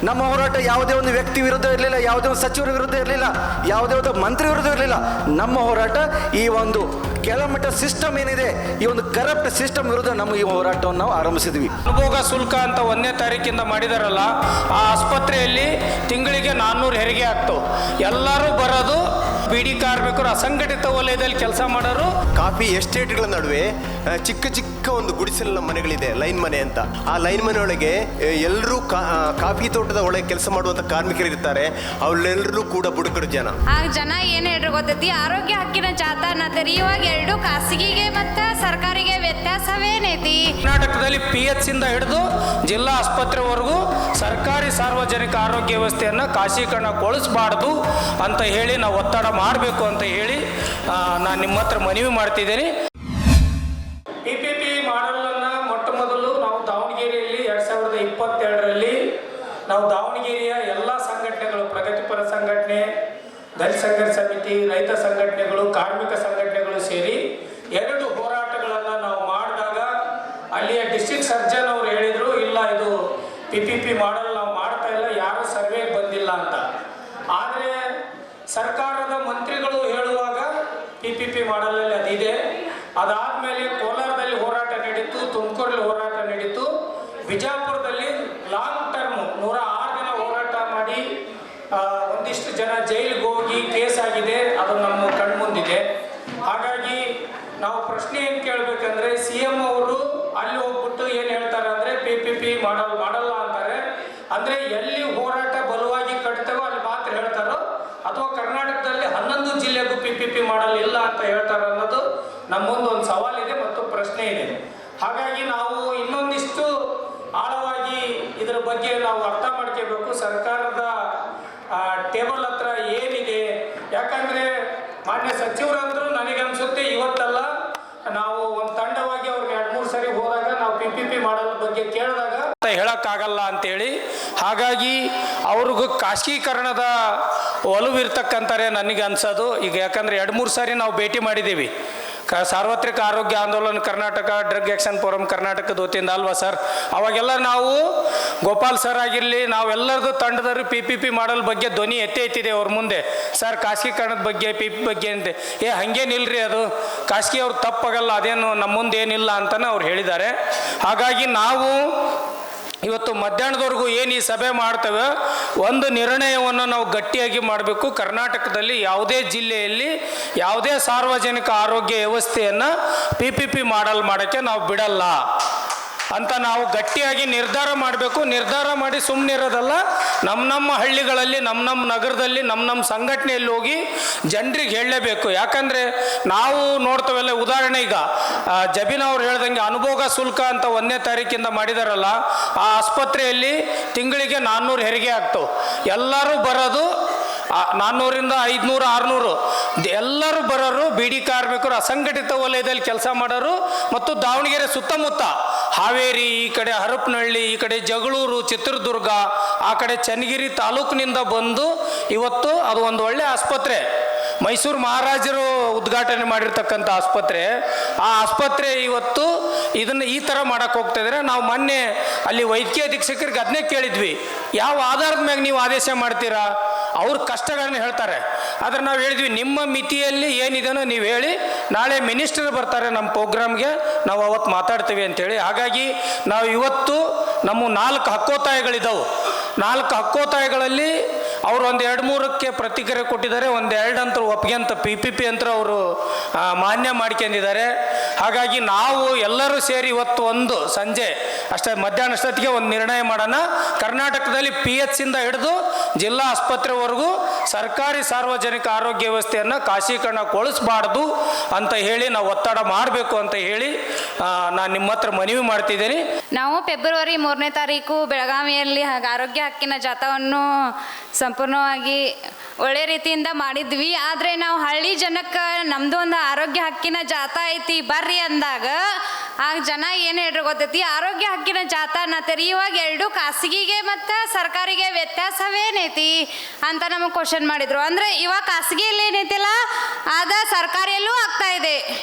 ನಮ್ಮ ಹೋರಾಟ ಯಾವುದೇ ಒಂದು ವ್ಯಕ್ತಿ ವಿರುದ್ಧ ಇರಲಿಲ್ಲ, ಯಾವುದೇ ಒಂದು ಸಚಿವರ ವಿರುದ್ಧ ಇರಲಿಲ್ಲ, ಯಾವುದೇ ಒಂದು ಮಂತ್ರಿ ವಿರುದ್ಧ ಇರಲಿಲ್ಲ. ನಮ್ಮ ಹೋರಾಟ ಈ ಒಂದು ಕೆಳಮಟ್ಟ ಸಿಸ್ಟಮ್ ಏನಿದೆ, ಈ ಒಂದು ಕರಪ್ಟ್ ಸಿಸ್ಟಮ್ ವಿರುದ್ಧ ನಮ್ಮ ಈ ಹೋರಾಟವನ್ನು ನಾವು ಆರಂಭಿಸಿದ್ವಿ. ಅನುಭೋಗ ಶುಲ್ಕ ಅಂತ 1ನೇ ತಾರೀಕಿಂದ ಮಾಡಿದಾರಲ್ಲ, ಆ ಆಸ್ಪತ್ರೆಯಲ್ಲಿ ತಿಂಗಳಿಗೆ 400 ಹೆರಿಗೆ ಆಗ್ತವೆ. ಎಲ್ಲರೂ ಬರೋದು ಬಿಡಿ ಕಾರ್ಮಿಕರು, ಅಸಂಘಟಿತ ವಲಯದಲ್ಲಿ ಕೆಲಸ ಮಾಡೋರು. ಕಾಫಿ ಎಸ್ಟೇಟ್ಗಳ ನಡುವೆ ಚಿಕ್ಕ ಚಿಕ್ಕ ಒಂದು ಗುಡಿಸಲಿನ ಮನೆಗಳಿದೆ, ಲೈನ್ ಮನೆ ಅಂತ. ಆ ಲೈನ್ ಮನೆ ಒಳಗೆ ಎಲ್ಲರೂ ಕಾಫಿ ತೋಟದ ಒಳಗೆ ಕೆಲಸ ಮಾಡುವಂತ ಕಾರ್ಮಿಕರು ಇರ್ತಾರೆ. ಅವರೆಲ್ಲರೂ ಕೂಡ ಬುಡಕರು ಜನ. ಆ ಜನ ಏನು ಹೇಳ್ರಿ ಗೊತ್ತೈತಿ, ಆರೋಗ್ಯ ಹಕ್ಕಿನ ಜಾಥಾ ಅನ್ನತ್ತೀರಿ. ಇವಾಗ ಎರಡು ಖಾಸಗಿಗೆ ಮತ್ತು ಸರ್ಕಾರಿಗೆ ವ್ಯತ್ಯಾಸವೇನೈತಿ? ಕರ್ನಾಟಕದಲ್ಲಿ PH ಇಂದ ಹಿಡಿದು ಜಿಲ್ಲಾ ಆಸ್ಪತ್ರೆವರೆಗೂ ಸರ್ಕಾರಿ ಸಾರ್ವಜನಿಕ ಆರೋಗ್ಯ ವ್ಯವಸ್ಥೆಯನ್ನು ಖಾಸಗೀಕರಣಗೊಳಿಸಬಾರ್ದು ಅಂತ ಹೇಳಿ ನಾವು ಒತ್ತಡ ಮಾಡಬೇಕು ಅಂತ ಹೇಳಿ ನಾನು ನಿಮ್ಮ ಹತ್ರ ಮನವಿ ಮಾಡ್ತಿದ್ದೇನೆ. PPP ಮಾಡಲನ್ನು ಮೊಟ್ಟ ಮೊದಲು ನಾವು ದಾವಣಗೆರೆಯಲ್ಲಿ 2022ರಲ್ಲಿ ನಾವು ದಾವಣಗೆರೆಯ ಎಲ್ಲ ಸಂಘಟನೆಗಳು, ಪ್ರಗತಿಪರ ಸಂಘಟನೆ, ದಲಿತ ಸಂಘರ್ಷ ಸಮಿತಿ, ರೈತ ಸಂಘಟನೆಗಳು, ಕಾರ್ಮಿಕ ಸಂಘಟನೆಗಳು ಸೇರಿ 2 ಹೋರಾಟಗಳನ್ನು ನಾವು ಮಾಡಿದಾಗ ಅಲ್ಲಿಯ ಡಿಸ್ಟ್ರಿಕ್ಟ್ ಸರ್ಜನ್ ಅವರು ಹೇಳಿದರು, ಇಲ್ಲ ಇದು PPP ಮಾಡಲ್ ನಾವು ಮಾಡ್ತಾ ಇಲ್ಲ, ಯಾರು ಸರ್ವೆ ಬಂದಿಲ್ಲ ಅಂತ. ಆದರೆ ಸರ್ಕಾರದ ಮಂತ್ರಿಗಳು ಹೇಳುವಾಗ PPP ಮಾಡಲಲ್ಲಿ ಅದಿದೆ. ಅದಾದಮೇಲೆ ಕೋಲಾರದಲ್ಲಿ ಹೋರಾಟ ನಡೀತು, ತುಮಕೂರಲ್ಲಿ ಹೋರಾಟ ನಡೀತು, ಬಿಜಾಪುರದಲ್ಲಿ ಲಾಂಗ್ ಟರ್ಮ್ 106 ದಿನ ಹೋರಾಟ ಮಾಡಿ ಒಂದಿಷ್ಟು ಜನ ಜೈಲಿಗೆ ಹೋಗಿ ಕೇಸ್ ಆಗಿದೆ, ಅದು ನಮ್ಮ ಕಣ್ಮುಂದಿದೆ. ಹಾಗಾಗಿ ನಾವು ಪ್ರಶ್ನೆ ಏನು ಕೇಳಬೇಕಂದ್ರೆ, CM ಅವರು ಅಲ್ಲಿ ಹೋಗ್ಬಿಟ್ಟು ಏನು ಹೇಳ್ತಾರೆ ಅಂದರೆ PPP ಮಾಡಲ್ಲ ಅಂತಾರೆ. ಅಂದರೆ ಎಲ್ಲಿ ಹೋರಾಟ ಬಲವಾಗಿ ಕಟ್ತೇವೋ ಅಲ್ಲಿ ಮಾತ್ರ ಹೇಳ್ತಾರೋ, ಅಥವಾ ಕರ್ನಾಟಕದಲ್ಲಿ 11 ಜಿಲ್ಲೆಗೂ PPP ಮಾಡಲ್ ಇಲ್ಲ ಅಂತ ಹೇಳ್ತಾರೆ ಅನ್ನೋದು ನಮ್ಮ ಮುಂದೆ ಒಂದು ಸವಾಲಿದೆ ಮತ್ತು ಪ್ರಶ್ನೆ ಇದೆ. ಹಾಗಾಗಿ ನಾವು ಇನ್ನೊಂದಿಷ್ಟು ಆಳವಾಗಿ ಇದರ ಬಗ್ಗೆ ನಾವು ಅರ್ಥ ಮಾಡ್ಕೋಬೇಕು. ಸರ್ಕಾರದ ಟೇಬಲ್ ಹತ್ರ ಏನಿದೆ, ಯಾಕಂದರೆ ಮಾನ್ಯ ಸಚಿವರಂದ್ರು ನನಗನ್ಸುತ್ತೆ ಇವತ್ತಲ್ಲ, ನಾವು ಒಂದು ತಂಡವಾಗಿ ಅವ್ರಿಗೆ 2-3 ಸರಿ ಹೋದಾಗ ನಾವು PPP ಮಾಡಲ್ ಬಗ್ಗೆ ಕೇಳಿದಾಗ ಹೇಳಕ್ಕಾಗಲ್ಲ ಅಂತೇಳಿ, ಹಾಗಾಗಿ ಅವ್ರಿಗೂ ಖಾಸಗೀಕರಣದ ಒಲವಿರ್ತಕ್ಕಂತಾರೆ ನನಗೆ ಅನ್ಸೋದು. ಈಗ ಯಾಕಂದರೆ 2-3 ಸಾರಿ ನಾವು ಭೇಟಿ ಮಾಡಿದ್ದೀವಿ. ಸಾರ್ವತ್ರಿಕ ಆರೋಗ್ಯ ಆಂದೋಲನ ಕರ್ನಾಟಕ, ಡ್ರಗ್ ಆ್ಯಕ್ಷನ್ ಫೋರಮ್ ಕರ್ನಾಟಕದ ವತಿಯಿಂದ ಅಲ್ವಾ ಸರ್? ಅವಾಗೆಲ್ಲ ನಾವು ಗೋಪಾಲ್ ಸರ್ ಆಗಿರಲಿ, ನಾವೆಲ್ಲರದು ತಂಡದವರು PPP ಮಾಡಲ್ ಬಗ್ಗೆ ಧ್ವನಿ ಎತ್ತಿದೆ ಅವ್ರ ಮುಂದೆ. ಸರ್ ಖಾಸಗೀಕರಣದ ಬಗ್ಗೆ PPP ಬಗ್ಗೆ ಅಂತೆ, ಹಂಗೇನಿಲ್ರಿ, ಅದು ಖಾಸಗಿ ಅವ್ರು ತಪ್ಪಾಗಲ್ಲ, ಅದೇನು ನಮ್ಮ ಮುಂದೆ ಏನಿಲ್ಲ ಅಂತಲೇ ಅವ್ರು ಹೇಳಿದ್ದಾರೆ. ಹಾಗಾಗಿ ನಾವು ಇವತ್ತು ಮಧ್ಯಾಹ್ನದವರೆಗೂ ಏನು ಈ ಸಭೆ ಮಾಡ್ತೇವೆ, ಒಂದು ನಿರ್ಣಯವನ್ನು ನಾವು ಗಟ್ಟಿಯಾಗಿ ಮಾಡಬೇಕು. ಕರ್ನಾಟಕದಲ್ಲಿ ಯಾವುದೇ ಜಿಲ್ಲೆಯಲ್ಲಿ ಯಾವುದೇ ಸಾರ್ವಜನಿಕ ಆರೋಗ್ಯ ವ್ಯವಸ್ಥೆಯನ್ನು PPP ಮಾಡಲ್ ಮಾಡೋಕ್ಕೆ ನಾವು ಬಿಡಲ್ಲ ಅಂತ ನಾವು ಗಟ್ಟಿಯಾಗಿ ನಿರ್ಧಾರ ಮಾಡಬೇಕು. ನಿರ್ಧಾರ ಮಾಡಿ ಸುಮ್ಮನೆ ಇರೋದಲ್ಲ, ನಮ್ಮ ಹಳ್ಳಿಗಳಲ್ಲಿ, ನಮ್ಮ ನಗರದಲ್ಲಿ, ನಮ್ಮ ಸಂಘಟನೆಯಲ್ಲಿ ಹೋಗಿ ಜನರಿಗೆ ಹೇಳಲೇಬೇಕು. ಯಾಕಂದರೆ ನಾವು ನೋಡ್ತೇವಲ್ಲ, ಉದಾಹರಣೆ ಈಗ ಜಬೀನ್ ಅವ್ರು ಹೇಳ್ದಂಗೆ ಅನುಭೋಗ ಶುಲ್ಕ ಅಂತ 1ನೇ ತಾರೀಕಿಂದ ಮಾಡಿದಾರಲ್ಲ, ಆ ಆಸ್ಪತ್ರೆಯಲ್ಲಿ ತಿಂಗಳಿಗೆ 400 ಹೆರಿಗೆ ಆಗ್ತವೆ. ಎಲ್ಲರೂ ಬರೋದು 400ರಿಂದ 500, 600 ಎಲ್ಲರೂ ಬರೋರು ಬಿಡಿ ಕಾರ್ಮಿಕರು, ಅಸಂಘಟಿತ ವಲಯದಲ್ಲಿ ಕೆಲಸ ಮಾಡೋರು ಮತ್ತು ದಾವಣಗೆರೆ ಸುತ್ತಮುತ್ತ ಹಾವೇರಿ, ಈ ಕಡೆ ಹರಪನಹಳ್ಳಿ, ಈ ಕಡೆ ಜಗಳೂರು, ಚಿತ್ರದುರ್ಗ, ಆ ಕಡೆ ಚನ್ನಗಿರಿ ತಾಲೂಕಿನಿಂದ ಬಂದು ಇವತ್ತು ಅದು ಒಂದು ಒಳ್ಳೆ ಆಸ್ಪತ್ರೆ, ಮೈಸೂರು ಮಹಾರಾಜರು ಉದ್ಘಾಟನೆ ಮಾಡಿರ್ತಕ್ಕಂಥ ಆಸ್ಪತ್ರೆ. ಆ ಆಸ್ಪತ್ರೆ ಇವತ್ತು ಇದನ್ನು ಈ ಥರ ಮಾಡೋಕ್ಕೆ ಹೋಗ್ತಾಯಿದ್ರೆ, ನಾವು ಮೊನ್ನೆ ಅಲ್ಲಿ ವೈದ್ಯಕೀಯ ಅಧೀಕ್ಷಕರಿಗೆ ಅದನ್ನೇ ಕೇಳಿದ್ವಿ, ಯಾವ ಆಧಾರದ ಮ್ಯಾಗ ನೀವು ಆದೇಶ ಮಾಡ್ತೀರಾ? ಅವ್ರ ಕಷ್ಟಗಳನ್ನ ಹೇಳ್ತಾರೆ. ಆದರೆ ನಾವು ಹೇಳಿದ್ವಿ, ನಿಮ್ಮ ಮಿತಿಯಲ್ಲಿ ಏನಿದೆನೋ ನೀವು ಹೇಳಿ, ನಾಳೆ ಮಿನಿಸ್ಟರ್ ಬರ್ತಾರೆ ನಮ್ಮ ಪ್ರೋಗ್ರಾಮ್ಗೆ, ನಾವು ಅವತ್ತು ಮಾತಾಡ್ತೀವಿ ಅಂತೇಳಿ. ಹಾಗಾಗಿ ನಾವು ಇವತ್ತು ನಮ್ಮ 4 ಹಕ್ಕೋತ್ತಾಯಗಳಿದ್ದಾವೆ. 4 ಹಕ್ಕೋತ್ತಾಯಗಳಲ್ಲಿ ಅವರು ಒಂದು 2-3ಕ್ಕೆ ಪ್ರತಿಕ್ರಿಯೆ ಕೊಟ್ಟಿದ್ದಾರೆ, ಒಂದು 2 ಅಂತ ಒಪ್ಪಿಗೆ ಅಂತ PPP ಅಂತ ಅವರು ಮಾನ್ಯ ಮಾಡ್ಕೊಂಡಿದ್ದಾರೆ. ಹಾಗಾಗಿ ನಾವು ಎಲ್ಲರೂ ಸೇರಿ ಇವತ್ತು ಒಂದು ಸಂಜೆ ಅಷ್ಟೇ, ಮಧ್ಯಾಹ್ನ ಅಷ್ಟೊತ್ತಿಗೆ ಒಂದು ನಿರ್ಣಯ ಮಾಡೋಣ. ಕರ್ನಾಟಕದಲ್ಲಿ PH ಇಂದ ಹಿಡಿದು ಜಿಲ್ಲಾ ಆಸ್ಪತ್ರೆವರೆಗೂ ಸರ್ಕಾರಿ ಸಾರ್ವಜನಿಕ ಆರೋಗ್ಯ ವ್ಯವಸ್ಥೆಯನ್ನು ಖಾಸಗೀಕರಣಗೊಳಿಸಬಾರ್ದು ಅಂತ ಹೇಳಿ ನಾವು ಒತ್ತಡ ಮಾಡಬೇಕು ಅಂತ ಹೇಳಿ ನಾನು ನಿಮ್ಮ ಹತ್ರ ಮನವಿ ಮಾಡ್ತಿದ್ದೀನಿ. ನಾವು ಫೆಬ್ರವರಿ 3ನೇ ತಾರೀಕು ಬೆಳಗಾವಿಯಲ್ಲಿ ಆರೋಗ್ಯ ಹಕ್ಕಿನ ಜಾಥಾವನ್ನು ಸಂಪೂರ್ಣವಾಗಿ ಒಳ್ಳೆ ರೀತಿಯಿಂದ ಮಾಡಿದ್ವಿ. ಆದರೆ ನಾವು ಹಳ್ಳಿ ಜನಕ್ಕೆ ನಮ್ಮದು ಒಂದು ಆರೋಗ್ಯ ಹಕ್ಕಿನ ಜಾಥಾ ಐತಿ ಬರ್ರಿ ಅಂದಾಗ ಆಗ ಜನ ಏನು ಹೇಳ್ರಿ ಗೊತ್ತೈತಿ, ಆರೋಗ್ಯ ಹಕ್ಕಿನ ಜಾಥಾ ಅನ್ನತ್ತೀರಿ, ಇವಾಗ ಎರಡು ಖಾಸಗಿಗೆ ಮತ್ತು ಸರ್ಕಾರಿಗೆ ವ್ಯತ್ಯಾಸವೇನೈತಿ ಅಂತ ನಮಗೆ ಕ್ವಶನ್ ಮಾಡಿದ್ರು. ಅಂದರೆ ಇವಾಗ ಖಾಸಗಿಯಲ್ಲಿ ಏನೈತಿಲ್ಲ ಅದ ಸರ್ಕಾರಿಯಲ್ಲೂ ಆಗ್ತಾ ಇದೆ,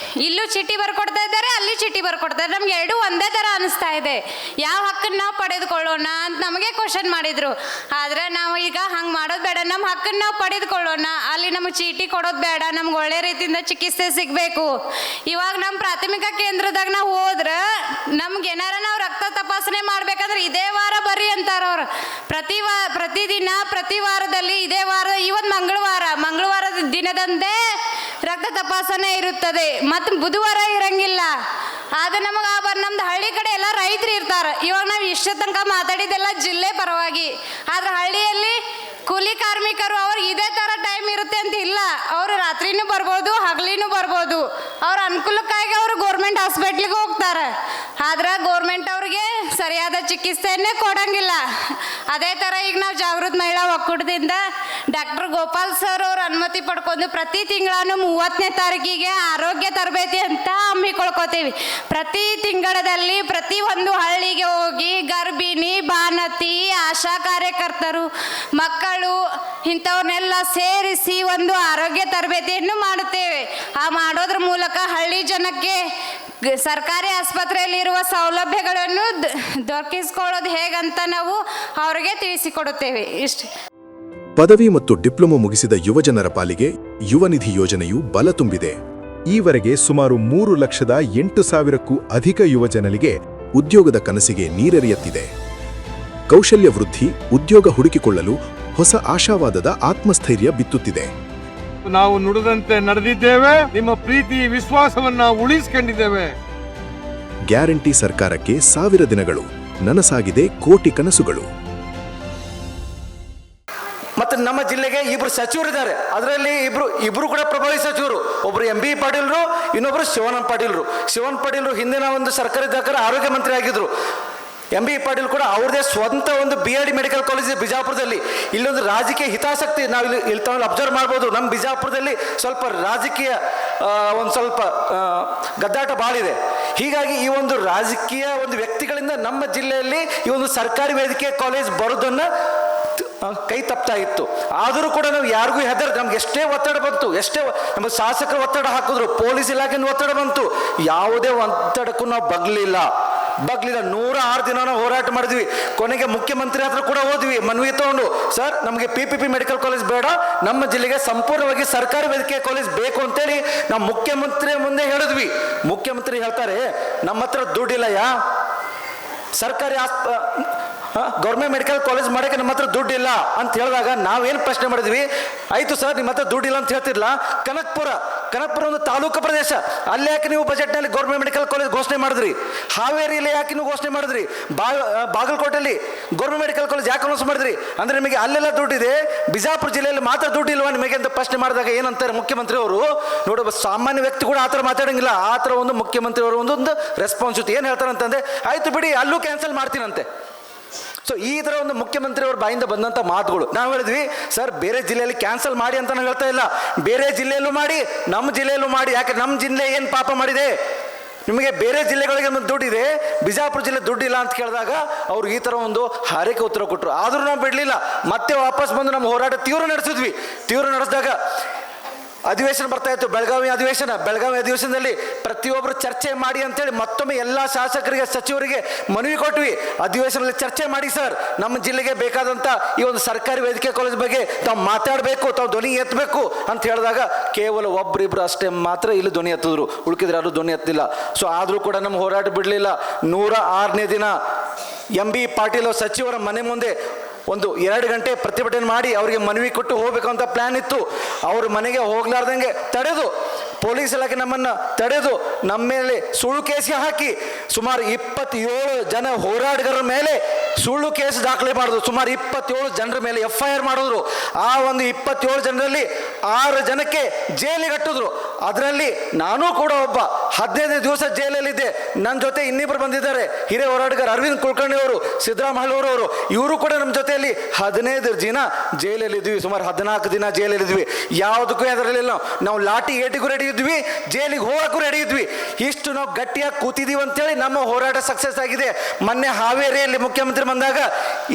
ಇಲ್ಲೂ ಚೀಟಿ ಬರ್ಕೊಡ್ತಾ ಇದ್ದಾರೆ, ಅಲ್ಲಿ ಚೀಟಿ ಬರ್ಕೊಡ್ತಾರೆ, ನಮ್ಗೆ ಎರಡು ಒಂದೇ ಥರ ಅನಿಸ್ತಾ ಇದೆ. ಯಾವ ಹಕ್ಕನ್ನು ನಾವು ಪಡೆದುಕೊಳ್ಳೋಣ ಅಂತ ನಮಗೆ ಕ್ವಶನ್ ಮಾಡಿದ್ರು. ಆದರೆ ನಾವು ಈಗ ಹಂಗೆ ಮಾಡೋದು ಬೇಡ, ನಮ್ಮ ಹಕ್ಕನ್ನು ನಾವು ಪಡೆದುಕೊಳ್ಳೋಣ, ಅಲ್ಲಿ ನಮಗೆ ಚೀಟಿ ಕೊಡೋದು ಬೇಡ, ನಮ್ಗೆ ಒಳ್ಳೆ ರೀತಿಯಿಂದ ಚಿಕಿತ್ಸೆ ಸಿಗಬೇಕು. ಇವಾಗ ನಮ್ಮ ಪ್ರಾಥಮಿಕ ಕೇಂದ್ರದಾಗ ನಾವು ಹೋದ್ರೆ ನಮ್ಗೆ ಏನಾರ ನಾವು ರಕ್ತ ತಪಾಸಣೆ ಮಾಡ್ಬೇಕಂದ್ರೆ ಇದೇ ವಾರ ಬರ್ರಿ ಅಂತಾರ ಅವ್ರು. ಪ್ರತಿದಿನ ಪ್ರತಿ ವಾರದಲ್ಲಿ ಇದೇ ವಾರ, ಇವತ್ತು ಮಂಗಳವಾರದ ದಿನದಂದೇ ರಕ್ತ ತಪಾಸಣೆ ಇರುತ್ತದೆ, ಮತ್ತು ಬುಧವಾರ ಇರಂಗಿಲ್ಲ. ಅದು ನಮಗೆ ನಮ್ದು ಹಳ್ಳಿ ಕಡೆ ಎಲ್ಲ ರೈತರು ಇರ್ತಾರೆ. ಇವಾಗ ನಾವು ಇಷ್ಟ ತನಕ ಮಾತಾಡಿದ್ದೆಲ್ಲ ಜಿಲ್ಲೆ ಪರವಾಗಿ, ಆದ್ರೆ ಹಳ್ಳಿಯಲ್ಲಿ ಕೂಲಿ ಕಾರ್ಮಿಕರು ಅವ್ರಿಗೆ ಇದೇ ಥರ ಟೈಮ್ ಇರುತ್ತೆ ಅಂತ ಇಲ್ಲ. ಅವರು ರಾತ್ರಿನೂ ಬರ್ಬೋದು, ಹಗಲಿನೂ ಬರ್ಬೋದು. ಅವ್ರ ಅನುಕೂಲಕ್ಕಾಗಿ ಅವರು ಗೋರ್ಮೆಂಟ್ ಹಾಸ್ಪಿಟ್ಲಿಗೆ ಹೋಗ್ತಾರೆ, ಆದ್ರೆ ಗೋರ್ಮೆಂಟ್ ಅವ್ರಿಗೆ ಸರಿಯಾದ ಚಿಕಿತ್ಸೆಯನ್ನೇ ಕೊಡಂಗಿಲ್ಲ. ಅದೇ ಥರ ಈಗ ನಾವು ಜಾಗೃತ ಮಹಿಳಾ ಒಕ್ಕೂಟದಿಂದ ಡಾಕ್ಟರ್ ಗೋಪಾಲ್ ಸರ್ ಅವ್ರ ಅನುಮತಿ ಪಡ್ಕೊಂಡು ಪ್ರತಿ ತಿಂಗಳನ್ನು 30ನೇ ತಾರೀಕಿಗೆ ಆರೋಗ್ಯ ತರಬೇತಿ ಅಂತ ಹಮ್ಮಿಕೊಳ್ಕೋತೀವಿ. ಪ್ರತಿ ತಿಂಗಳಲ್ಲಿ ಪ್ರತಿ ಒಂದು ಹಳ್ಳಿಗೆ ಹೋಗಿ ಗರ್ಭಿಣಿ, ಬಾಣತಿ, ಆಶಾ ಕಾರ್ಯಕರ್ತರು, ಮಕ್ಕಳು ಇಂಥವ್ರನ್ನೆಲ್ಲ ಸೇರಿಸಿ ಒಂದು ಆರೋಗ್ಯ ತರಬೇತಿಯನ್ನು ಮಾಡುತ್ತೇವೆ. ಆ ಮಾಡೋದ್ರ ಮೂಲಕ ಹಳ್ಳಿ ಜನಕ್ಕೆ ಸರ್ಕಾರಿ ಆಸ್ಪತ್ರೆಯಲ್ಲಿರುವ ಸೌಲಭ್ಯಗಳನ್ನು ದೊರಕಿಸ್ಕೊಳ್ಳೋದು ಹೇಗಂತ ನಾವು ಅವರಿಗೆ ತಿಳಿಸಿಕೊಡುತ್ತೇವೆ. ಇಷ್ಟು. ಪದವಿ ಮತ್ತು ಡಿಪ್ಲೊಮಾ ಮುಗಿಸಿದ ಯುವಜನರ ಪಾಲಿಗೆ ಯುವ ನಿಧಿ ಯೋಜನೆಯು ಬಲ ತುಂಬಿದೆ. ಈವರೆಗೆ ಸುಮಾರು 3,08,000ಕ್ಕೂ ಅಧಿಕ ಯುವಜನರಿಗೆ ಉದ್ಯೋಗದ ಕನಸಿಗೆ ನೀರೆರೆಯುತ್ತಿದೆ. ಕೌಶಲ್ಯ ವೃದ್ಧಿ, ಉದ್ಯೋಗ ಹುಡುಕಿಕೊಳ್ಳಲು ಹೊಸ ಆಶಾವಾದದ ಆತ್ಮಸ್ಥೈರ್ಯ ಬಿತ್ತುತ್ತಿದೆ. ನಾವು ನುಡಿದಂತೆ ನಡೆದಿದ್ದೇವೆ, ನಿಮ್ಮ ಪ್ರೀತಿ ವಿಶ್ವಾಸವನ್ನ ಉಳಿಸಿಕೊಂಡಿದ್ದೇವೆ. ಗ್ಯಾರಂಟಿ ಸರ್ಕಾರಕ್ಕೆ 1000 ದಿನಗಳು, ನನಸಾಗಿದೆ ಕೋಟಿ ಕನಸುಗಳು. ಮತ್ತು ನಮ್ಮ ಜಿಲ್ಲೆಗೆ 2 ಸಚಿವರಿದ್ದಾರೆ. ಅದರಲ್ಲಿ ಇಬ್ರು ಕೂಡ ಪ್ರಭಾವಿ ಸಚಿವರು. ಒಬ್ರು MB ಪಾಟೀಲ್ರು, ಇನ್ನೊಬ್ರು ಶಿವಾನಂದ ಪಾಟೀಲ್ರು ಹಿಂದಿನ ಒಂದು ಸರ್ಕಾರದಾಗ ಆರೋಗ್ಯ ಮಂತ್ರಿ ಆಗಿದ್ರು. MB ಪಾಟೀಲ್ ಕೂಡ ಅವ್ರದೇ ಸ್ವಂತ ಒಂದು BID ಮೆಡಿಕಲ್ ಕಾಲೇಜ್ ಬಿಜಾಪುರದಲ್ಲಿ. ಇಲ್ಲೊಂದು ರಾಜಕೀಯ ಹಿತಾಸಕ್ತಿ ನಾವು ಇಲ್ಲಿ ಅಬ್ಸರ್ವ್ ಮಾಡ್ಬೋದು. ನಮ್ಮ ಬಿಜಾಪುರದಲ್ಲಿ ಸ್ವಲ್ಪ ರಾಜಕೀಯ ಒಂದು ಸ್ವಲ್ಪ ಗದ್ದಾಟ ಭಾಳಿದೆ. ಹೀಗಾಗಿ ಈ ಒಂದು ರಾಜಕೀಯ ಒಂದು ವ್ಯಕ್ತಿಗಳಿಂದ ನಮ್ಮ ಜಿಲ್ಲೆಯಲ್ಲಿ ಈ ಒಂದು ಸರ್ಕಾರಿ ವೈದ್ಯಕೀಯ ಕಾಲೇಜ್ ಬರೋದನ್ನು ಕೈ ತಪ್ತಾ ಇತ್ತು. ಆದರೂ ಕೂಡ ನಾವು ಯಾರಿಗೂ ನಮ್ಗೆ ಎಷ್ಟೇ ಒತ್ತಡ ಬಂತು, ಎಷ್ಟೇ ನಮ್ಮ ಶಾಸಕರು ಒತ್ತಡ ಹಾಕಿದ್ರು, ಪೊಲೀಸ್ ಇಲಾಖೆಯಿಂದ ಒತ್ತಡ ಬಂತು, ಯಾವುದೇ ಒತ್ತಡಕ್ಕೂ ನಾವು ಬಗ್ಲಿಲ್ಲ. 106 ದಿನ ನಾವು ಹೋರಾಟ ಮಾಡಿದ್ವಿ. ಕೊನೆಗೆ ಮುಖ್ಯಮಂತ್ರಿ ಹತ್ರ ಕೂಡ ಹೋದ್ವಿ, ಮನವಿ ತಗೊಂಡು, ಸರ್ ನಮಗೆ PPP ಮೆಡಿಕಲ್ ಕಾಲೇಜ್ ಬೇಡ, ನಮ್ಮ ಜಿಲ್ಲೆಗೆ ಸಂಪೂರ್ಣವಾಗಿ ಸರ್ಕಾರಿ ವೈದ್ಯಕೀಯ ಕಾಲೇಜ್ ಬೇಕು ಅಂತೇಳಿ ನಾವು ಮುಖ್ಯಮಂತ್ರಿ ಮುಂದೆ ಹೇಳಿದ್ವಿ. ಮುಖ್ಯಮಂತ್ರಿ ಹೇಳ್ತಾರೆ, ನಮ್ಮ ಹತ್ರ ದುಡ್ಡಿಲ್ಲ, ಸರ್ಕಾರಿ ಗೌರ್ಮೆಂಟ್ ಮೆಡಿಕಲ್ ಕಾಲೇಜ್ ಮಾಡೋಕ್ಕೆ ನಮ್ಮ ಹತ್ರ ದುಡ್ಡಿಲ್ಲ ಅಂತ ಹೇಳಿದಾಗ ನಾವೇನು ಪ್ರಶ್ನೆ ಮಾಡಿದ್ವಿ, ಆಯಿತು ಸರ್ ನಿಮ್ಮ ಹತ್ರ ದುಡ್ಡಿಲ್ಲ ಅಂತ ಹೇಳ್ತಿರಲ್ಲ, ಕನಕಪುರ ಒಂದು ತಾಲೂಕು ಪ್ರದೇಶ, ಅಲ್ಲಿ ಯಾಕೆ ನೀವು ಬಜೆಟ್ನಲ್ಲಿ ಗೌರ್ಮೆಂಟ್ ಮೆಡಿಕಲ್ ಕಾಲೇಜ್ ಘೋಷಣೆ ಮಾಡಿದ್ರಿ? ಹಾವೇರಿಯಲ್ಲಿ ಯಾಕೆ ನೀವು ಘೋಷಣೆ ಮಾಡಿದ್ರಿ? ಬಾಗಲಕೋಟೆಯಲ್ಲಿ ಗೌರ್ಮೆಂಟ್ ಮೆಡಿಕಲ್ ಕಾಲೇಜ್ ಯಾಕೆ ಅನೌನ್ಸ್ ಮಾಡಿದ್ರಿ? ಅಂದರೆ ನಿಮಗೆ ಅಲ್ಲೆಲ್ಲ ದುಡ್ಡಿದೆ, ಬಿಜಾಪುರ ಜಿಲ್ಲೆಯಲ್ಲಿ ಮಾತ್ರ ದುಡ್ಡಿಲ್ವಾ ನಿಮಗೆ ಅಂತ ಪ್ರಶ್ನೆ ಮಾಡಿದಾಗ ಏನಂತಾರೆ ಮುಖ್ಯಮಂತ್ರಿ ಅವರು, ನೋಡಿ ಸಾಮಾನ್ಯ ವ್ಯಕ್ತಿ ಕೂಡ ಆ ಥರ ಮಾತಾಡೋಂಗಿಲ್ಲ, ಆ ಥರ ಒಂದು ಮುಖ್ಯಮಂತ್ರಿ ಅವರು ಒಂದು ರೆಸ್ಪಾನ್ಸ್ ಇತ್ತು. ಏನು ಹೇಳ್ತಾರೆ ಅಂತಂದರೆ, ಆಯಿತು ಬಿಡಿ ಅಲ್ಲೂ ಕ್ಯಾನ್ಸಲ್ ಮಾಡ್ತೀನಂತೆ. ಸೊ ಈ ಥರ ಒಂದು ಮುಖ್ಯಮಂತ್ರಿ ಅವ್ರ ಬಾಯಿಂದ ಬಂದಂಥ ಮಾತುಗಳು. ನಾವು ಹೇಳಿದ್ವಿ, ಸರ್ ಬೇರೆ ಜಿಲ್ಲೆಯಲ್ಲಿ ಕ್ಯಾನ್ಸಲ್ ಮಾಡಿ ಅಂತ ನಾವು ಹೇಳ್ತಾ ಇಲ್ಲ, ಬೇರೆ ಜಿಲ್ಲೆಯಲ್ಲೂ ಮಾಡಿ, ನಮ್ಮ ಜಿಲ್ಲೆಯಲ್ಲೂ ಮಾಡಿ. ಯಾಕೆ ನಮ್ಮ ಜಿಲ್ಲೆ ಏನು ಪಾಪ ಮಾಡಿದೆ? ನಿಮಗೆ ಬೇರೆ ಜಿಲ್ಲೆಗಳಿಗೆ ದುಡ್ಡಿದೆ, ಬಿಜಾಪುರ ಜಿಲ್ಲೆ ದುಡ್ಡಿಲ್ಲ ಅಂತ ಕೇಳಿದಾಗ ಅವರು ಈ ಥರ ಒಂದು ಹಾರೈಕೆ ಉತ್ತರ ಕೊಟ್ಟರು. ಆದರೂ ನಾವು ಬಿಡಲಿಲ್ಲ, ಮತ್ತೆ ವಾಪಸ್ ಬಂದು ನಮ್ಮ ಹೋರಾಟ ತೀವ್ರ ನಡೆಸಿದಾಗ ಅಧಿವೇಶನ ಬರ್ತಾ ಇತ್ತು, ಬೆಳಗಾವಿ ಅಧಿವೇಶನದಲ್ಲಿ ಪ್ರತಿಯೊಬ್ಬರು ಚರ್ಚೆ ಮಾಡಿ ಅಂತೇಳಿ ಮತ್ತೊಮ್ಮೆ ಎಲ್ಲ ಶಾಸಕರಿಗೆ, ಸಚಿವರಿಗೆ ಮನವಿ ಕೊಟ್ವಿ. ಅಧಿವೇಶನದಲ್ಲಿ ಚರ್ಚೆ ಮಾಡಿ ಸರ್, ನಮ್ಮ ಜಿಲ್ಲೆಗೆ ಬೇಕಾದಂಥ ಈ ಒಂದು ಸರ್ಕಾರಿ ವೈದ್ಯಕೀಯ ಕಾಲೇಜ್ ಬಗ್ಗೆ ತಾವು ಮಾತಾಡಬೇಕು, ತಾವು ಧ್ವನಿ ಎತ್ತಬೇಕು ಅಂತ ಹೇಳಿದಾಗ ಕೇವಲ ಒಬ್ಬರಿಬ್ಬರು ಅಷ್ಟೇ ಮಾತ್ರ ಇಲ್ಲಿ ಧ್ವನಿ ಎತ್ತಿದ್ರು, ಉಳ್ಕಿದ್ರೆ ಯಾರು ಧ್ವನಿ ಎತ್ತಿಲ್ಲ. ಸೊ ಆದರೂ ಕೂಡ ನಮ್ಮ ಹೋರಾಟ ಬಿಡಲಿಲ್ಲ. 106ನೇ ದಿನ MB ಪಾಟೀಲ್ ಸಚಿವರ ಮನೆ ಮುಂದೆ ಒಂದು 2 ಗಂಟೆ ಪ್ರತಿಭಟನೆ ಮಾಡಿ ಅವರಿಗೆ ಮನವಿ ಕೊಟ್ಟು ಹೋಗಬೇಕು ಅಂತ ಪ್ಲ್ಯಾನ್ ಇತ್ತು. ಅವ್ರ ಮನೆಗೆ ಹೋಗ್ಲಾರ್ದಂಗೆ ತಡೆದು, ಪೊಲೀಸ್ ಇಲಾಖೆ ನಮ್ಮನ್ನು ತಡೆದು ನಮ್ಮ ಮೇಲೆ ಸುಳ್ಳು ಕೇಸ್ ಹಾಕಿ ಸುಮಾರು 27 ಜನ ಹೋರಾಟಗಾರರ ಮೇಲೆ ಸುಳ್ಳು ಕೇಸ್ ದಾಖಲೆ ಮಾಡಿದ್ರು. ಸುಮಾರು 27 ಜನರ ಮೇಲೆ FIR ಮಾಡಿದ್ರು. ಆ ಒಂದು 27 ಜನರಲ್ಲಿ 6 ಜನಕ್ಕೆ ಜೈಲಿಗೆ ಕಟ್ಟಿದ್ರು. ಅದರಲ್ಲಿ ನಾನು ಕೂಡ ಒಬ್ಬ 15 ದಿವಸ ಜೈಲಲ್ಲಿದ್ದೆ. ನನ್ನ ಜೊತೆ ಇನ್ನಿಬ್ಬರು ಬಂದಿದ್ದಾರೆ, ಹಿರಿಯ ಹೋರಾಟಗಾರ ಅರವಿಂದ್ ಕುಲಕರ್ಣಿ ಅವರು, ಸಿದ್ದರಾಮಯ್ಯವರು. ಇವರು ಕೂಡ ನಮ್ಮ ಜೊತೆಯಲ್ಲಿ 15 ದಿನ ಜೈಲಲ್ಲಿದ್ವಿ, ಸುಮಾರು 14 ದಿನ ಜೈಲಲ್ಲಿದ್ವಿ. ಯಾವುದಕ್ಕೂ ಅದರಲ್ಲಿಲ್ಲ, ನಾವು ಲಾಠಿ ಏಟಿಗೂ ರೆಡಿ ಇದ್ವಿ, ಜೈಲಿಗೆ ಹೋಗಕ್ಕೂ ರೆಡಿ ಇದ್ವಿ. ಇಷ್ಟು ನಾವು ಗಟ್ಟಿಯಾಗಿ ಕೂತಿದ್ದೀವಿ ಅಂತೇಳಿ ನಮ್ಮ ಹೋರಾಟ ಸಕ್ಸಸ್ ಆಗಿದೆ. ಮೊನ್ನೆ ಹಾವೇರಿಯಲ್ಲಿ ಮುಖ್ಯಮಂತ್ರಿ ಬಂದಾಗ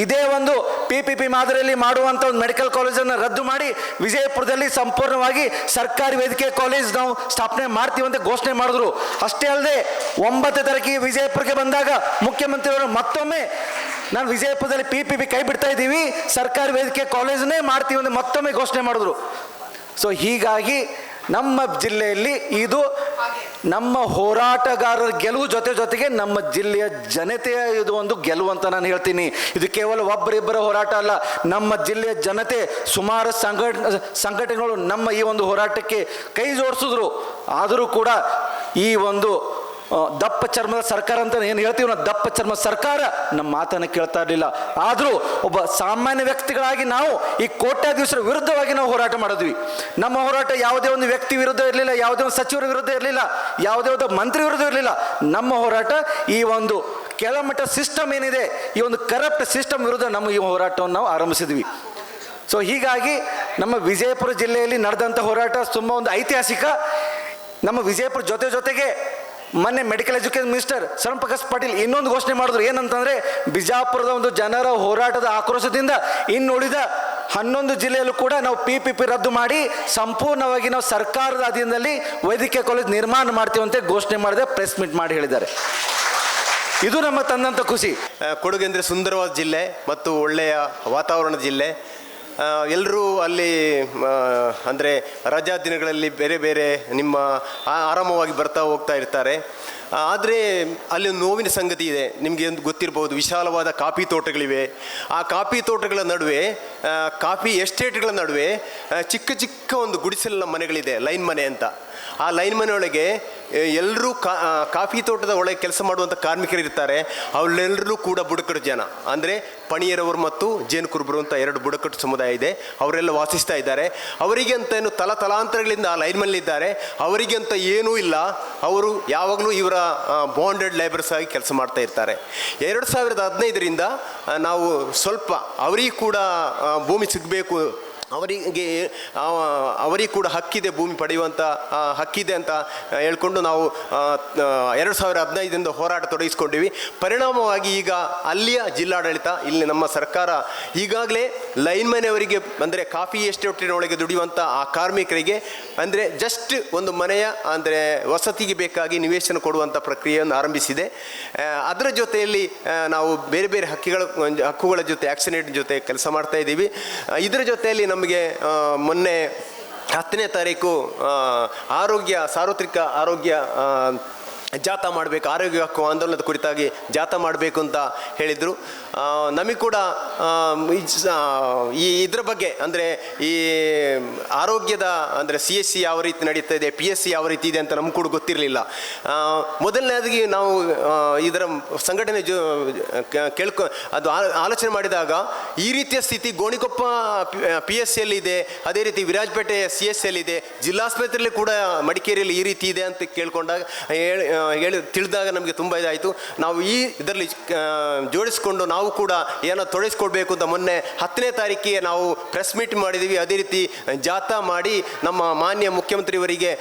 ಇದೇ ಒಂದು PPP ಮಾದರಿಯಲ್ಲಿ ಮಾಡುವಂಥ ಒಂದು ಮೆಡಿಕಲ್ ಕಾಲೇಜನ್ನು ರದ್ದು ಮಾಡಿ ವಿಜಯಪುರದಲ್ಲಿ ಸಂಪೂರ್ಣವಾಗಿ ಸರ್ಕಾರಿ ವೈದ್ಯಕೀಯ ಕಾಲೇಜ್ ನಾವು ಸ್ಥಾಪನೆ ಮಾಡ್ತೀವಿ ಅಂತ ಘೋಷಣೆ ಮಾಡಿದ್ರು. ಅಷ್ಟೇ ಅಲ್ಲದೆ 9 ತಾರೀಕಿಗೆ ವಿಜಯಪುರಕ್ಕೆ ಬಂದಾಗ ಮುಖ್ಯಮಂತ್ರಿಯವರು ಮತ್ತೊಮ್ಮೆ ನಾನು ವಿಜಯಪುರದಲ್ಲಿ PPP ಕೈ ಬಿಡ್ತಾ ಇದ್ದೀವಿ, ಸರ್ಕಾರಿ ವೈದ್ಯಕೀಯ ಕಾಲೇಜನ್ನೇ ಮಾಡ್ತೀವಿ ಅಂತ ಮತ್ತೊಮ್ಮೆ ಘೋಷಣೆ ಮಾಡಿದ್ರು. ಸೊ ಹೀಗಾಗಿ ನಮ್ಮ ಜಿಲ್ಲೆಯಲ್ಲಿ ಇದು ನಮ್ಮ ಹೋರಾಟಗಾರರ ಗೆಲುವು ಜೊತೆಗೆ ನಮ್ಮ ಜಿಲ್ಲೆಯ ಜನತೆಯ ಇದು ಒಂದು ಗೆಲುವು ಅಂತ ನಾನು ಹೇಳ್ತೀನಿ. ಇದು ಕೇವಲ ಒಬ್ಬರಿಬ್ಬರ ಹೋರಾಟ ಅಲ್ಲ, ನಮ್ಮ ಜಿಲ್ಲೆಯ ಜನತೆ ಸುಮಾರು ಸಂಘಟನೆಗಳು ನಮ್ಮ ಈ ಒಂದು ಹೋರಾಟಕ್ಕೆ ಕೈ ಜೋಡಿಸಿದ್ರು. ಆದರೂ ಕೂಡ ಈ ಒಂದು ದಪ್ಪ ಚರ್ಮದ ಸರ್ಕಾರ ಅಂತ ಏನು ಹೇಳ್ತೀವಿ ನಾವು, ದಪ್ಪ ಚರ್ಮದ ಸರ್ಕಾರ ನಮ್ಮ ಮಾತನ್ನು ಕೇಳ್ತಾ ಇರಲಿಲ್ಲ. ಆದರೂ ಒಬ್ಬ ಸಾಮಾನ್ಯ ವ್ಯಕ್ತಿಗಳಾಗಿ ನಾವು ಈ ಕೋಟ್ಯಾಧೀಶರ ವಿರುದ್ಧವಾಗಿ ನಾವು ಹೋರಾಟ ಮಾಡಿದ್ವಿ. ನಮ್ಮ ಹೋರಾಟ ಯಾವುದೇ ಒಂದು ವ್ಯಕ್ತಿ ವಿರುದ್ಧ ಇರಲಿಲ್ಲ, ಯಾವುದೇ ಒಂದು ಸಚಿವರ ವಿರುದ್ಧ ಇರಲಿಲ್ಲ, ಯಾವುದೇ ಒಂದು ಮಂತ್ರಿ ವಿರುದ್ಧ ಇರಲಿಲ್ಲ. ನಮ್ಮ ಹೋರಾಟ ಈ ಒಂದು ಕೆಳಮಟ್ಟ ಸಿಸ್ಟಮ್ ಏನಿದೆ, ಈ ಒಂದು ಕರಪ್ಟ್ ಸಿಸ್ಟಮ್ ವಿರುದ್ಧ ನಮ್ಮ ಈ ಹೋರಾಟವನ್ನು ನಾವು ಆರಂಭಿಸಿದ್ವಿ. ಸೊ ಹೀಗಾಗಿ ನಮ್ಮ ವಿಜಯಪುರ ಜಿಲ್ಲೆಯಲ್ಲಿ ನಡೆದಂಥ ಹೋರಾಟ ತುಂಬ ಒಂದು ಐತಿಹಾಸಿಕ. ನಮ್ಮ ವಿಜಯಪುರ ಜೊತೆಗೆ ಮೊನ್ನೆ medical education minister Sharanprakash Patil ಇನ್ನೊಂದು ಘೋಷಣೆ ಮಾಡಿದ್ರು. ಏನಂತಂದರೆ ಬಿಜಾಪುರದ ಒಂದು ಜನರ ಹೋರಾಟದ ಆಕ್ರೋಶದಿಂದ ಇನ್ನುಳಿದ 11 ಜಿಲ್ಲೆಯಲ್ಲೂ ಕೂಡ ನಾವು PPP ರದ್ದು ಮಾಡಿ ಸಂಪೂರ್ಣವಾಗಿ ನಾವು ಸರ್ಕಾರದ ಅಧೀನದಲ್ಲಿ ವೈದ್ಯಕೀಯ ಕಾಲೇಜ್ ನಿರ್ಮಾಣ ಮಾಡ್ತೀವಿ ಅಂತ ಘೋಷಣೆ ಮಾಡಿದೆ, ಪ್ರೆಸ್ ಮೀಟ್ ಮಾಡಿ ಹೇಳಿದ್ದಾರೆ. ಇದು ನಮ್ಮ ತಂದಂಥ ಖುಷಿ. ಕೊಡಗು ಅಂದರೆ ಸುಂದರವಾದ ಜಿಲ್ಲೆ ಮತ್ತು ಒಳ್ಳೆಯ ವಾತಾವರಣದ ಜಿಲ್ಲೆ. ಎಲ್ಲರೂ ಅಲ್ಲಿ ಅಂದರೆ ರಜಾ ದಿನಗಳಲ್ಲಿ ಬೇರೆ ಬೇರೆ ನಿಮ್ಮ ಆರಾಮವಾಗಿ ಬರ್ತಾ ಹೋಗ್ತಾ ಇರ್ತಾರೆ. ಆದರೆ ಅಲ್ಲಿ ಒಂದು ನೋವಿನ ಸಂಗತಿ ಇದೆ. ನಿಮಗೆ ಒಂದು ಗೊತ್ತಿರ್ಬೋದು, ವಿಶಾಲವಾದ ಕಾಫಿ ತೋಟಗಳಿವೆ. ಆ ಕಾಫಿ ತೋಟಗಳ ನಡುವೆ, ಕಾಫಿ ಎಸ್ಟೇಟ್ಗಳ ನಡುವೆ ಚಿಕ್ಕ ಚಿಕ್ಕ ಒಂದು ಗುಡಿಸಲಿನ ಮನೆಗಳಿದೆ, ಲೈನ್ ಮನೆ ಅಂತ. ಆ ಲೈನ್ ಮನೆಯೊಳಗೆ ಎಲ್ಲರೂ ಕಾಫಿ ತೋಟದ ಒಳಗೆ ಕೆಲಸ ಮಾಡುವಂಥ ಕಾರ್ಮಿಕರು ಇರ್ತಾರೆ. ಅವರೆಲ್ಲರೂ ಕೂಡ ಬುಡಕಟ್ಟು ಜನ, ಅಂದರೆ ಪಣಿಯರವರು ಮತ್ತು ಜೇನು ಕುರುಬರು ಅಂತ 2 ಬುಡಕಟ್ಟು ಸಮುದಾಯ ಇದೆ. ಅವರೆಲ್ಲ ವಾಸಿಸ್ತಾ ಇದ್ದಾರೆ. ಅವರಿಗೆ ಅಂತ ಏನು ತಲಾಂತರಗಳಿಂದ ಆ ಲೈನ್ ಮನೆಯಲ್ಲಿದ್ದಾರೆ. ಅವರಿಗೆ ಅಂತ ಏನೂ ಇಲ್ಲ. ಅವರು ಯಾವಾಗಲೂ ಇವರ ಬಾಂಡೆಡ್ ಲೇಬರ್ಸ್ ಆಗಿ ಕೆಲಸ ಮಾಡ್ತಾ ಇರ್ತಾರೆ. 2015ರಿಂದ ನಾವು ಸ್ವಲ್ಪ ಅವರಿಗೆ ಕೂಡ ಭೂಮಿ ಸಿಗಬೇಕು, ಅವರಿಗೆ ಕೂಡ ಹಕ್ಕಿದೆ, ಭೂಮಿ ಪಡೆಯುವಂಥ ಹಕ್ಕಿದೆ ಅಂತ ಹೇಳ್ಕೊಂಡು ನಾವು 2015ರಿಂದ ಹೋರಾಟ ತೊಡಗಿಸ್ಕೊಂಡಿವಿ. ಪರಿಣಾಮವಾಗಿ ಈಗ ಅಲ್ಲಿಯ ಜಿಲ್ಲಾಡಳಿತ, ಇಲ್ಲಿ ನಮ್ಮ ಸರ್ಕಾರ ಈಗಾಗಲೇ ಲೈನ್ ಮನೆಯವರಿಗೆ, ಅಂದರೆ ಕಾಫಿ ಎಸ್ಟೇಟಿನೊಳಗೆ ದುಡಿಯುವಂಥ ಆ ಕಾರ್ಮಿಕರಿಗೆ ಅಂದರೆ ಜಸ್ಟ್ ಒಂದು ಮನೆಯ ಅಂದರೆ ವಸತಿಗೆ ಬೇಕಾಗಿ ನಿವೇಶನ ಕೊಡುವಂಥ ಪ್ರಕ್ರಿಯೆಯನ್ನು ಆರಂಭಿಸಿದೆ. ಅದರ ಜೊತೆಯಲ್ಲಿ ನಾವು ಬೇರೆ ಬೇರೆ ಹಕ್ಕುಗಳ ಜೊತೆ, ಆ್ಯಕ್ಷನೇಟ್ ಜೊತೆ ಕೆಲಸ ಮಾಡ್ತಾ ಇದ್ದೀವಿ. ಇದರ ಜೊತೆಯಲ್ಲಿ ನಮಗೆ ಮೊನ್ನೆ 10ನೇ ತಾರೀಕು ಸಾರ್ವತ್ರಿಕ ಆರೋಗ್ಯ ಜಾಥಾ ಮಾಡಬೇಕು, ಆರೋಗ್ಯ ಹಕ್ಕು ಆಂದೋಲನದ ಕುರಿತಾಗಿ ಜಾಥಾ ಮಾಡಬೇಕು ಅಂತ ಹೇಳಿದರು. ನಮಗೆ ಕೂಡ ಇದರ ಬಗ್ಗೆ ಅಂದರೆ ಈ ಆರೋಗ್ಯದ ಅಂದರೆ CSC ಯಾವ ರೀತಿ ನಡೀತಾ ಇದೆ, PSC ಯಾವ ರೀತಿ ಇದೆ ಅಂತ ನಮ್ಗೆ ಕೂಡ ಗೊತ್ತಿರಲಿಲ್ಲ. ಮೊದಲನೇದಾಗಿ ನಾವು ಇದರ ಸಂಘಟನೆ ಅದು ಆಲೋಚನೆ ಮಾಡಿದಾಗ ಈ ರೀತಿಯ ಸ್ಥಿತಿ ಗೋಣಿಕೊಪ್ಪ PSCಯಲ್ಲಿದೆ, ಅದೇ ರೀತಿ ವಿರಾಜಪೇಟೆ CSCಯಲ್ಲಿದೆ, ಜಿಲ್ಲಾಸ್ಪತ್ರೆಯಲ್ಲಿ ಕೂಡ ಮಡಿಕೇರಿಯಲ್ಲಿ ಈ ರೀತಿ ಇದೆ ಅಂತ ಕೇಳ್ಕೊಂಡಾಗ ತಿಳಿದಾಗ ನಮಗೆ ತುಂಬ ಇದಾಯಿತು. ನಾವು ಇದರಲ್ಲಿ ಜೋಡಿಸ್ಕೊಂಡು ನಾವು ಕೂಡ ಏನೋ ತೊಡಗಿಸ್ಕೊಳ್ಬೇಕು ಅಂತ ಮೊನ್ನೆ 10ನೇ ತಾರೀಕಿಗೆ ನಾವು ಪ್ರೆಸ್ ಮೀಟ್ ಮಾಡಿದ್ದೀವಿ. ಅದೇ ರೀತಿ ಜಾಥಾ ಮಾಡಿ ನಮ್ಮ ಮಾನ್ಯ ಮುಖ್ಯಮಂತ್ರಿಯವರಿಗೆ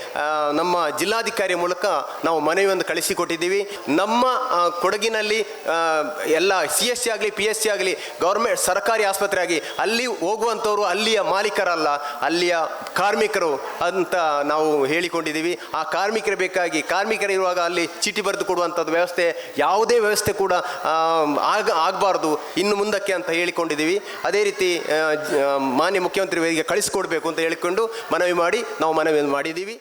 ನಮ್ಮ ಜಿಲ್ಲಾಧಿಕಾರಿ ಮೂಲಕ ನಾವು ಮನವಿಯನ್ನು ಕಳಿಸಿಕೊಟ್ಟಿದ್ದೀವಿ. ನಮ್ಮ ಕೊಡಗಿನಲ್ಲಿ ಎಲ್ಲ CSC ಆಗಲಿ PSC ಆಗಲಿ ಗೌರ್ಮೆಂಟ್ ಸರ್ಕಾರಿ ಆಸ್ಪತ್ರೆ ಆಗಿ ಅಲ್ಲಿ ಹೋಗುವಂಥವ್ರು ಅಲ್ಲಿಯ ಮಾಲೀಕರಲ್ಲ, ಅಲ್ಲಿಯ ಕಾರ್ಮಿಕರು ಅಂತ ನಾವು ಹೇಳಿಕೊಂಡಿದ್ದೀವಿ. ಆ ಕಾರ್ಮಿಕರು ಬೇಕಾಗಿ ಕಾರ್ಮಿಕರಿರುವಾಗ ಅಲ್ಲಿ ಚೀಟಿ ಬರೆದು ಕೊಡುವಂಥದ್ದು ವ್ಯವಸ್ಥೆ, ಯಾವುದೇ ವ್ಯವಸ್ಥೆ ಕೂಡ ಆಗಬಾರ್ದು ಇನ್ನು ಮುಂದಕ್ಕೆ ಅಂತ ಹೇಳಿಕೊಂಡಿದ್ದೀವಿ. ಅದೇ ರೀತಿ ಮಾನ್ಯ ಮುಖ್ಯಮಂತ್ರಿಯವರಿಗೆ ಕಳಿಸಿಕೊಡ್ಬೇಕು ಅಂತ ಹೇಳಿಕೊಂಡು ನಾವು ಮನವಿ ಮಾಡಿದ್ದೀವಿ.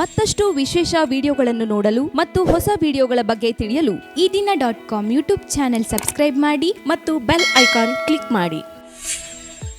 ಮತ್ತಷ್ಟು ವಿಶೇಷ ವಿಡಿಯೋಗಳನ್ನು ನೋಡಲು ಮತ್ತು ಹೊಸ ವಿಡಿಯೋಗಳ ಬಗ್ಗೆ ತಿಳಿಯಲು ಈ ದಿನ .com ಯೂಟ್ಯೂಬ್ ಚಾನೆಲ್ ಸಬ್ಸ್ಕ್ರೈಬ್ ಮಾಡಿ ಮತ್ತು ಬೆಲ್ ಐಕಾನ್ ಕ್ಲಿಕ್ ಮಾಡಿ.